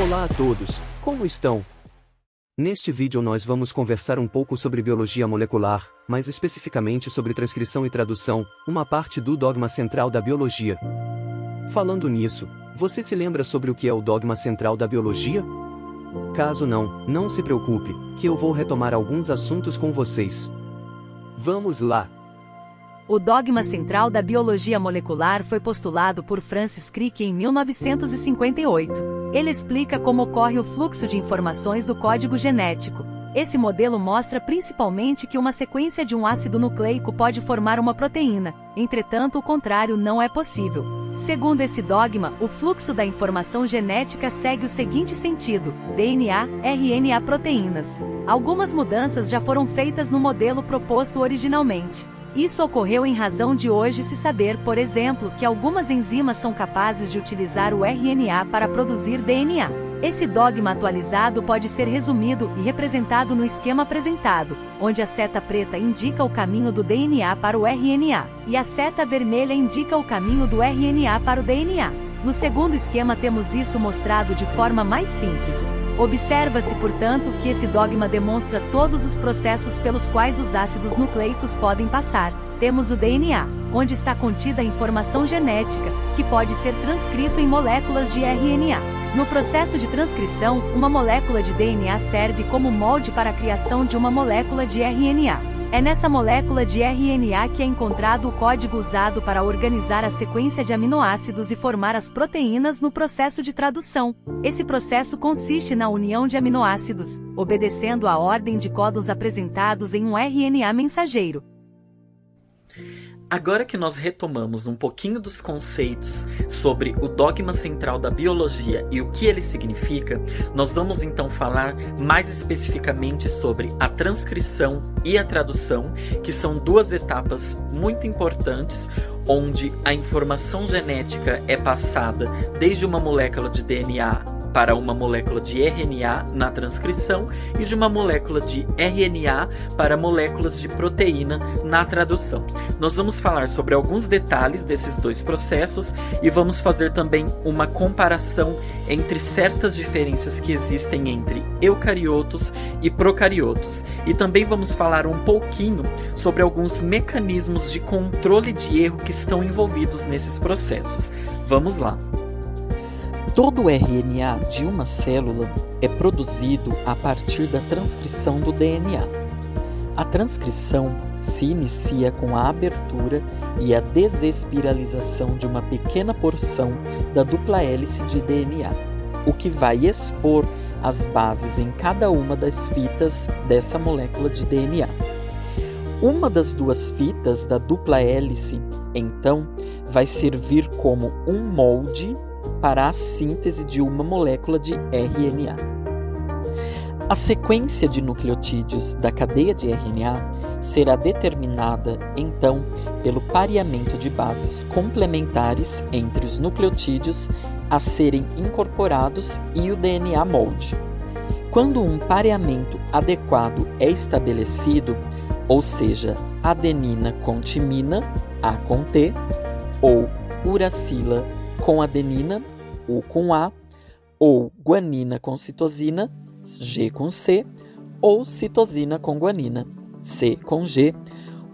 Olá a todos, como estão? Neste vídeo nós vamos conversar um pouco sobre biologia molecular, mais especificamente sobre transcrição e tradução, uma parte do dogma central da biologia. Falando nisso, você se lembra sobre o que é o dogma central da biologia? Caso não, não se preocupe, que eu vou retomar alguns assuntos com vocês. Vamos lá! O dogma central da biologia molecular foi postulado por Francis Crick em 1958. Ele explica como ocorre o fluxo de informações do código genético. Esse modelo mostra principalmente que uma sequência de um ácido nucleico pode formar uma proteína, entretanto o contrário não é possível. Segundo esse dogma, o fluxo da informação genética segue o seguinte sentido: DNA, RNA proteínas. Algumas mudanças já foram feitas no modelo proposto originalmente. Isso ocorreu em razão de hoje se saber, por exemplo, que algumas enzimas são capazes de utilizar o RNA para produzir DNA. Esse dogma atualizado pode ser resumido e representado no esquema apresentado, onde a seta preta indica o caminho do DNA para o RNA, e a seta vermelha indica o caminho do RNA para o DNA. No segundo esquema temos isso mostrado de forma mais simples. Observa-se, portanto, que esse dogma demonstra todos os processos pelos quais os ácidos nucleicos podem passar. Temos o DNA, onde está contida a informação genética, que pode ser transcrito em moléculas de RNA. No processo de transcrição, uma molécula de DNA serve como molde para a criação de uma molécula de RNA. É nessa molécula de RNA que é encontrado o código usado para organizar a sequência de aminoácidos e formar as proteínas no processo de tradução. Esse processo consiste na união de aminoácidos, obedecendo à ordem de códons apresentados em um RNA mensageiro. Agora que nós retomamos um pouquinho dos conceitos sobre o dogma central da biologia e o que ele significa, nós vamos então falar mais especificamente sobre a transcrição e a tradução, que são duas etapas muito importantes, onde a informação genética é passada desde uma molécula de DNA para uma molécula de RNA na transcrição e de uma molécula de RNA para moléculas de proteína na tradução. Nós vamos falar sobre alguns detalhes desses dois processos e vamos fazer também uma comparação entre certas diferenças que existem entre eucariotos e procariotos. E também vamos falar um pouquinho sobre alguns mecanismos de controle de erro que estão envolvidos nesses processos. Vamos lá! Todo o RNA de uma célula é produzido a partir da transcrição do DNA. A transcrição se inicia com a abertura e a desespiralização de uma pequena porção da dupla hélice de DNA, o que vai expor as bases em cada uma das fitas dessa molécula de DNA. Uma das duas fitas da dupla hélice, então, vai servir como um molde para a síntese de uma molécula de RNA. A sequência de nucleotídeos da cadeia de RNA será determinada, então, pelo pareamento de bases complementares entre os nucleotídeos a serem incorporados e o DNA molde. Quando um pareamento adequado é estabelecido, ou seja, adenina com timina, A com T, ou uracila com adenina, U com A, ou guanina com citosina, G com C, ou citosina com guanina, C com G,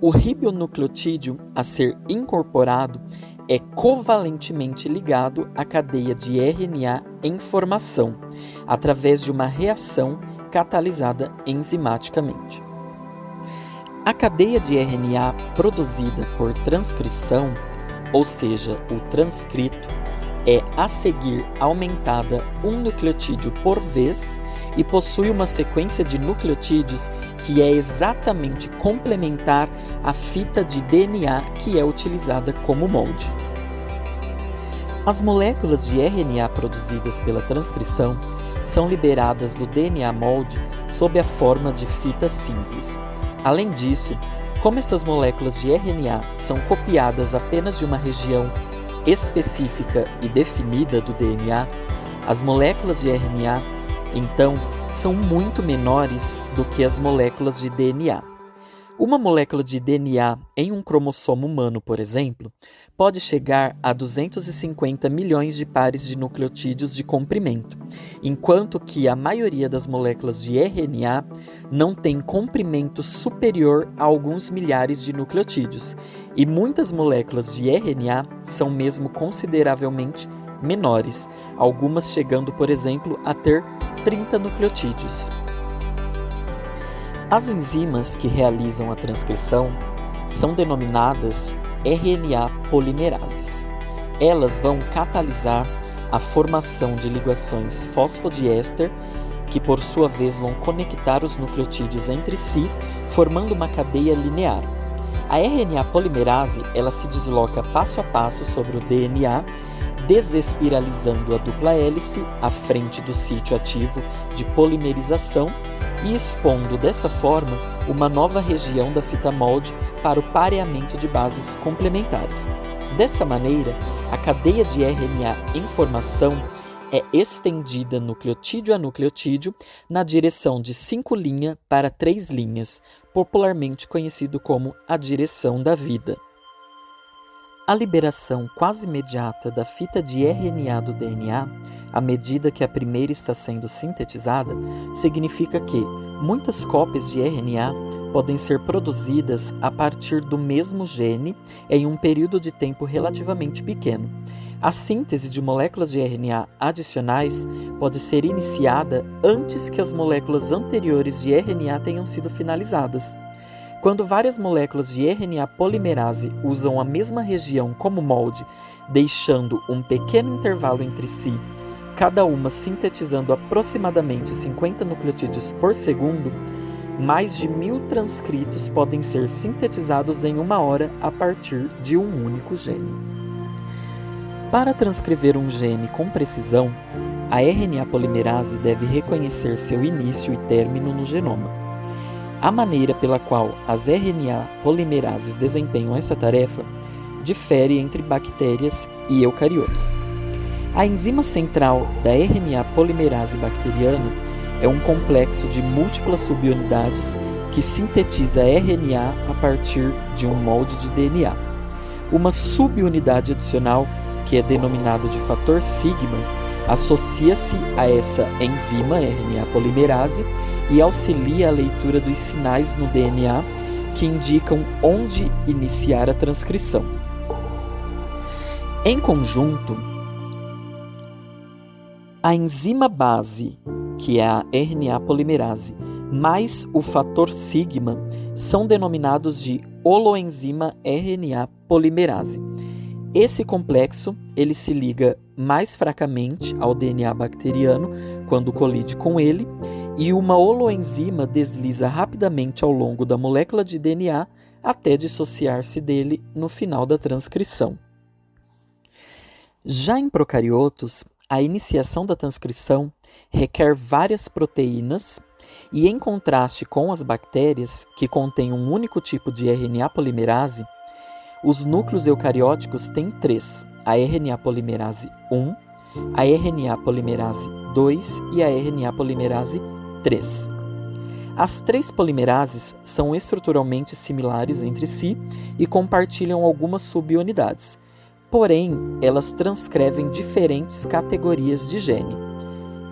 o ribonucleotídeo a ser incorporado é covalentemente ligado à cadeia de RNA em formação, através de uma reação catalisada enzimaticamente. A cadeia de RNA produzida por transcrição, ou seja, o transcrito, é a seguir aumentada um nucleotídeo por vez e possui uma sequência de nucleotídeos que é exatamente complementar à fita de DNA que é utilizada como molde. As moléculas de RNA produzidas pela transcrição são liberadas do DNA molde sob a forma de fitas simples. Além disso, como essas moléculas de RNA são copiadas apenas de uma região específica e definida do DNA, as moléculas de RNA, então, são muito menores do que as moléculas de DNA. Uma molécula de DNA em um cromossomo humano, por exemplo, pode chegar a 250 milhões de pares de nucleotídeos de comprimento, enquanto que a maioria das moléculas de RNA não tem comprimento superior a alguns milhares de nucleotídeos, e muitas moléculas de RNA são mesmo consideravelmente menores, algumas chegando, por exemplo, a ter 30 nucleotídeos. As enzimas que realizam a transcrição são denominadas RNA polimerases. Elas vão catalisar a formação de ligações fosfodiéster, que por sua vez vão conectar os nucleotídeos entre si, formando uma cadeia linear. A RNA polimerase, ela se desloca passo a passo sobre o DNA, desespiralizando a dupla hélice à frente do sítio ativo de polimerização e expondo dessa forma uma nova região da fita molde para o pareamento de bases complementares. Dessa maneira, a cadeia de RNA em formação é estendida nucleotídeo a nucleotídeo na direção de 5' para 3', popularmente conhecido como a direção da vida. A liberação quase imediata da fita de RNA do DNA, à medida que a primeira está sendo sintetizada, significa que muitas cópias de RNA podem ser produzidas a partir do mesmo gene em um período de tempo relativamente pequeno. A síntese de moléculas de RNA adicionais pode ser iniciada antes que as moléculas anteriores de RNA tenham sido finalizadas. Quando várias moléculas de RNA polimerase usam a mesma região como molde, deixando um pequeno intervalo entre si, cada uma sintetizando aproximadamente 50 nucleotídeos por segundo, mais de 1000 transcritos podem ser sintetizados em 1 hora a partir de um único gene. Para transcrever um gene com precisão, a RNA polimerase deve reconhecer seu início e término no genoma. A maneira pela qual as RNA polimerases desempenham essa tarefa difere entre bactérias e eucariotos. A enzima central da RNA polimerase bacteriana é um complexo de múltiplas subunidades que sintetiza RNA a partir de um molde de DNA. Uma subunidade adicional, que é denominada de fator sigma, associa-se a essa enzima RNA polimerase e auxilia a leitura dos sinais no DNA que indicam onde iniciar a transcrição. Em conjunto, a enzima base, que é a RNA polimerase, mais o fator sigma, são denominados de holoenzima RNA polimerase. Esse complexo ele se liga mais fracamente ao DNA bacteriano quando colide com ele, e uma holoenzima desliza rapidamente ao longo da molécula de DNA até dissociar-se dele no final da transcrição. Já em procariotos, a iniciação da transcrição requer várias proteínas e, em contraste com as bactérias, que contêm um único tipo de RNA polimerase, os núcleos eucarióticos têm 3, a RNA polimerase 1, a RNA polimerase 2 e a RNA polimerase 3. As 3 polimerases são estruturalmente similares entre si e compartilham algumas subunidades, porém, elas transcrevem diferentes categorias de gene.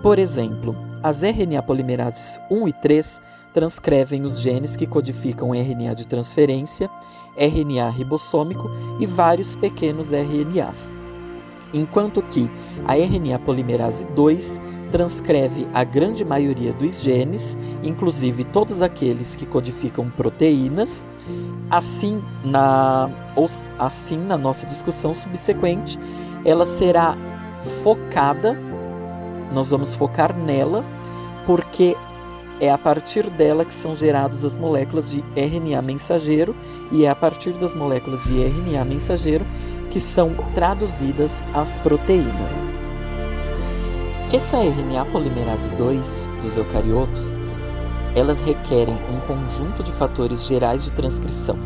Por exemplo, as RNA polimerases 1 e 3 transcrevem os genes que codificam RNA de transferência, RNA ribossômico e vários pequenos RNAs, enquanto que a RNA polimerase 2 transcreve a grande maioria dos genes, inclusive todos aqueles que codificam proteínas. Assim, na nossa discussão subsequente, ela será focada, nós vamos focar nela, porque é a partir dela que são geradas as moléculas de RNA mensageiro e é a partir das moléculas de RNA mensageiro que são traduzidas as proteínas. Essa RNA polimerase 2 dos eucariotos, elas requerem um conjunto de fatores gerais de transcrição.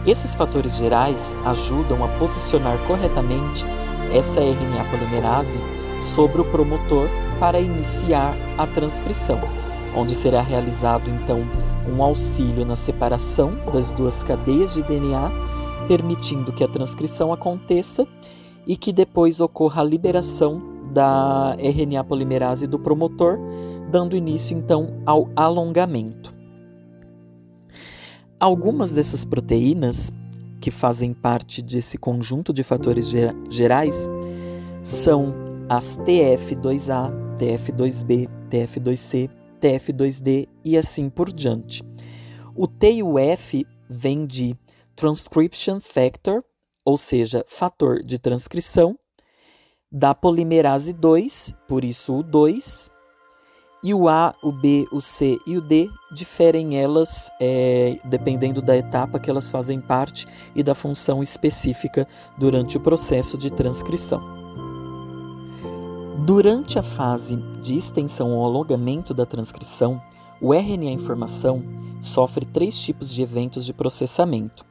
Esses fatores gerais ajudam a posicionar corretamente essa RNA polimerase sobre o promotor para iniciar a transcrição. onde será realizado então um auxílio na separação das duas cadeias de DNA, permitindo que a transcrição aconteça e que depois ocorra a liberação da RNA polimerase do promotor, dando início então ao alongamento. Algumas dessas proteínas que fazem parte desse conjunto de fatores gerais são as TF2A, TF2B, TF2C, TF2D e assim por diante. O T e o F vem de Transcription Factor, ou seja, fator de transcrição, da polimerase 2, por isso o 2, e o A, o B, o C e o D diferem elas dependendo da etapa que elas fazem parte e da função específica durante o processo de transcrição. Durante a fase de extensão ou alongamento da transcrição, o RNA informação sofre 3 tipos de eventos de processamento,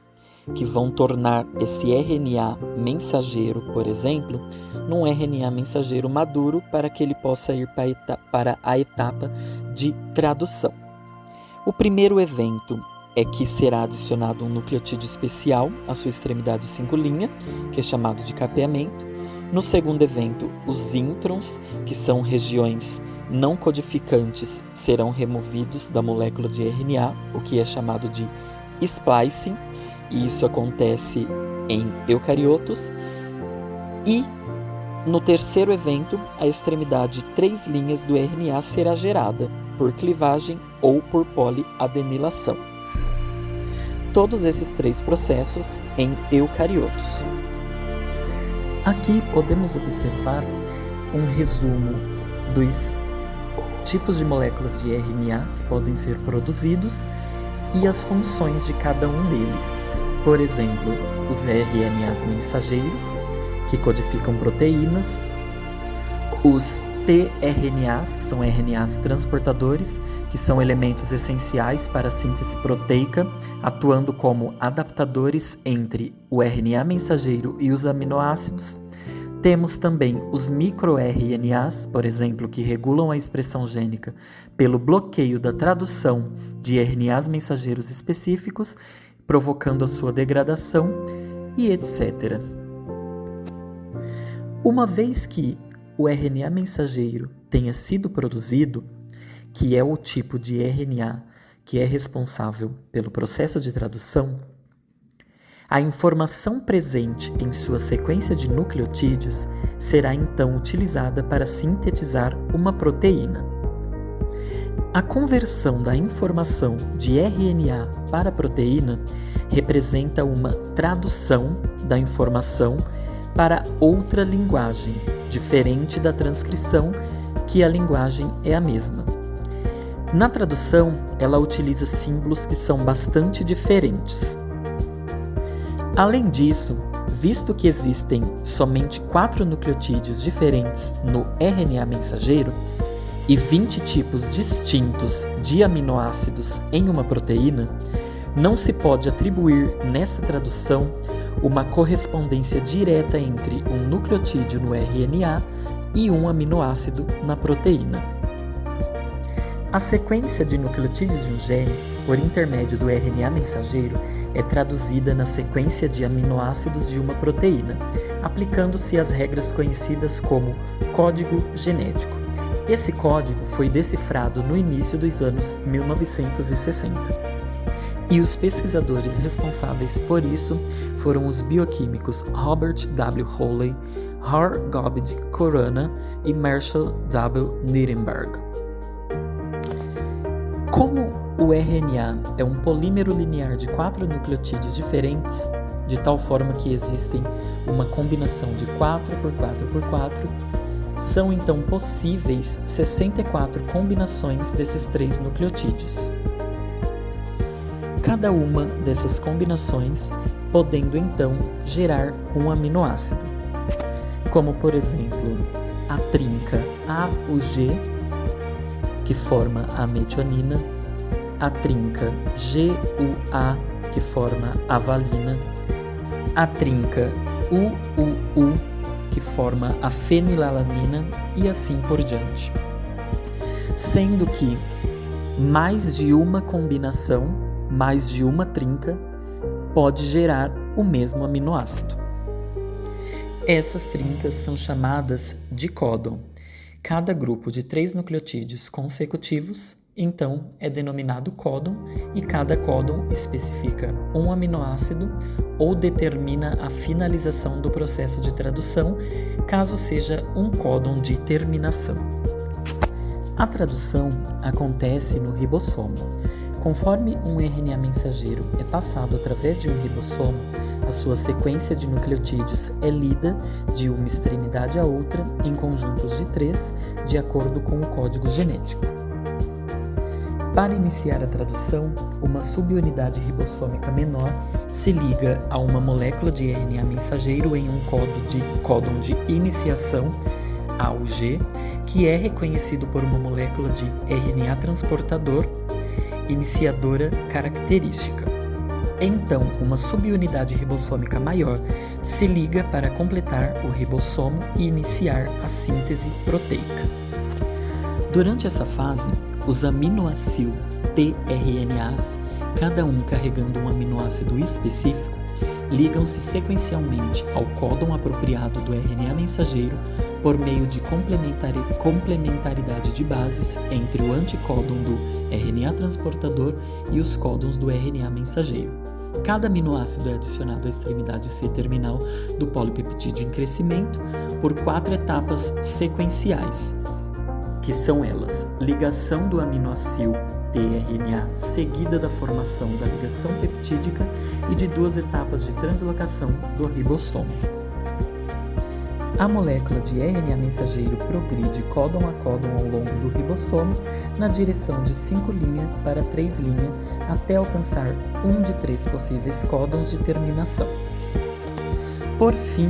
que vão tornar esse RNA mensageiro, por exemplo, num RNA mensageiro maduro para que ele possa ir para a etapa de tradução. O primeiro evento é que será adicionado um nucleotídeo especial à sua extremidade 5' que é chamado de capeamento. No segundo evento, os introns, que são regiões não codificantes, serão removidos da molécula de RNA, o que é chamado de splicing, e isso acontece em eucariotos. E no terceiro evento, a extremidade 3' do RNA será gerada por clivagem ou por poliadenilação. Todos esses 3 processos em eucariotos. Aqui podemos observar um resumo dos tipos de moléculas de RNA que podem ser produzidos e as funções de cada um deles. Por exemplo, os RNAs mensageiros, que codificam proteínas, os tRNAs, que são RNAs transportadores, que são elementos essenciais para a síntese proteica, atuando como adaptadores entre o RNA mensageiro e os aminoácidos. Temos também os microRNAs, por exemplo, que regulam a expressão gênica pelo bloqueio da tradução de RNAs mensageiros específicos, provocando a sua degradação e etc. Uma vez que o RNA mensageiro tenha sido produzido, que é o tipo de RNA que é responsável pelo processo de tradução, a informação presente em sua sequência de nucleotídeos será então utilizada para sintetizar uma proteína. A conversão da informação de RNA para proteína representa uma tradução da informação para outra linguagem, diferente da transcrição, que a linguagem é a mesma. Na tradução, ela utiliza símbolos que são bastante diferentes. Além disso, visto que existem somente 4 nucleotídeos diferentes no RNA mensageiro e 20 tipos distintos de aminoácidos em uma proteína, não se pode atribuir nessa tradução uma correspondência direta entre um nucleotídeo no RNA e um aminoácido na proteína. A sequência de nucleotídeos de um gene, por intermédio do RNA mensageiro, é traduzida na sequência de aminoácidos de uma proteína, aplicando-se as regras conhecidas como código genético. Esse código foi decifrado no início dos anos 1960. E os pesquisadores responsáveis por isso foram os bioquímicos Robert W. Hawley, Har Gobind Khorana e Marshall W. Nirenberg. Como o RNA é um polímero linear de 4 nucleotídeos diferentes, de tal forma que existem uma combinação de 4 por 4 por 4, são então possíveis 64 combinações desses 3 nucleotídeos. Cada uma dessas combinações podendo então gerar um aminoácido, como por exemplo a trinca AUG, que forma a metionina, a trinca GUA, que forma a valina, a trinca UUU, que forma a fenilalanina e assim por diante. Sendo que mais de uma combinação, mais de uma trinca, pode gerar o mesmo aminoácido. Essas trincas são chamadas de códon. Cada grupo de 3 nucleotídeos consecutivos, então, é denominado códon, e cada códon especifica um aminoácido ou determina a finalização do processo de tradução, caso seja um códon de terminação. A tradução acontece no ribossomo. Conforme um RNA mensageiro é passado através de um ribossomo, a sua sequência de nucleotídeos é lida de uma extremidade a outra em conjuntos de 3, de acordo com o código genético. Para iniciar a tradução, uma subunidade ribossômica menor se liga a uma molécula de RNA mensageiro em um códon de iniciação, AUG, que é reconhecido por uma molécula de RNA transportador, iniciadora característica. Então, uma subunidade ribossômica maior se liga para completar o ribossomo e iniciar a síntese proteica. Durante essa fase, os aminoácidos tRNAs, cada um carregando um aminoácido específico, ligam-se sequencialmente ao códon apropriado do RNA mensageiro por meio de complementaridade de bases entre o anticódon do RNA transportador e os códons do RNA mensageiro. Cada aminoácido é adicionado à extremidade C-terminal do polipeptídeo em crescimento por 4 etapas sequenciais, que são elas: ligação do aminoácido tRNA, seguida da formação da ligação peptídica e de 2 etapas de translocação do ribossomo. A molécula de RNA mensageiro progride códon a códon ao longo do ribossomo na direção de 5' para 3' até alcançar um de 3 possíveis códons de terminação. Por fim,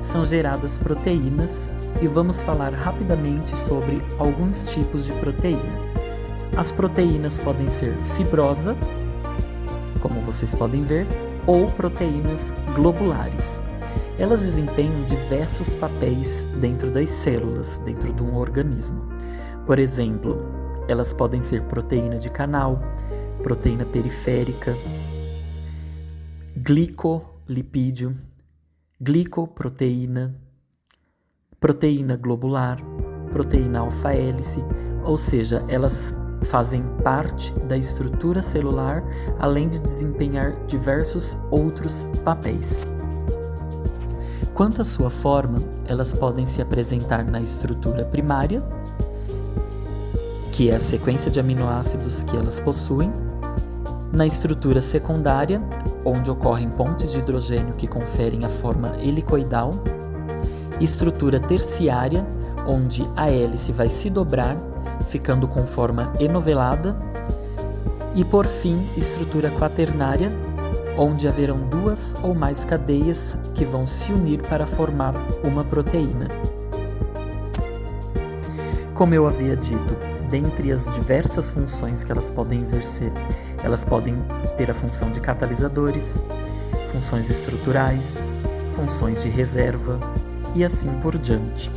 são geradas proteínas e vamos falar rapidamente sobre alguns tipos de proteína. As proteínas podem ser fibrosa, como vocês podem ver, ou proteínas globulares. Elas desempenham diversos papéis dentro das células, dentro de um organismo. Por exemplo, elas podem ser proteína de canal, proteína periférica, glicolipídio, glicoproteína, proteína globular, proteína alfa-hélice, ou seja, elas fazem parte da estrutura celular, além de desempenhar diversos outros papéis. Quanto à sua forma, elas podem se apresentar na estrutura primária, que é a sequência de aminoácidos que elas possuem, na estrutura secundária, onde ocorrem pontes de hidrogênio que conferem a forma helicoidal, estrutura terciária, onde a hélice vai se dobrar, ficando com forma enovelada, e por fim, estrutura quaternária, onde haverão 2 ou mais cadeias que vão se unir para formar uma proteína. Como eu havia dito, dentre as diversas funções que elas podem exercer, elas podem ter a função de catalisadores, funções estruturais, funções de reserva e assim por diante.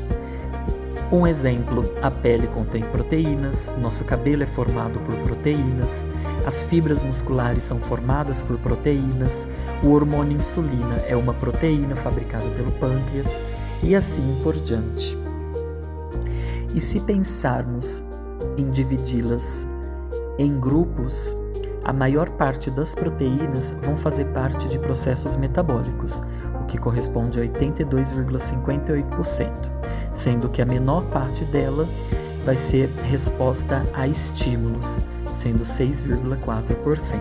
Um exemplo, a pele contém proteínas, nosso cabelo é formado por proteínas, as fibras musculares são formadas por proteínas, o hormônio insulina é uma proteína fabricada pelo pâncreas e assim por diante. E se pensarmos em dividi-las em grupos, a maior parte das proteínas vão fazer parte de processos metabólicos, o que corresponde a 82,58%, sendo que a menor parte dela vai ser resposta a estímulos, sendo 6,4%.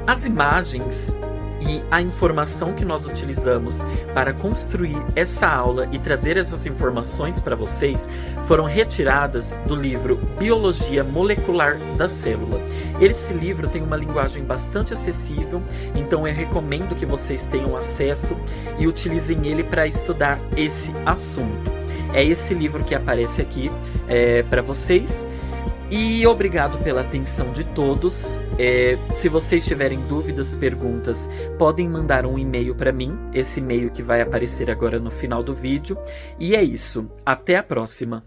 As imagens e a informação que nós utilizamos para construir essa aula e trazer essas informações para vocês foram retiradas do livro Biologia Molecular da Célula. Esse livro tem uma linguagem bastante acessível, então eu recomendo que vocês tenham acesso e utilizem ele para estudar esse assunto. É esse livro que aparece aqui para vocês. E obrigado pela atenção de todos. Se vocês tiverem dúvidas, perguntas, podem mandar um e-mail para mim, esse e-mail que vai aparecer agora no final do vídeo. E é isso, até a próxima!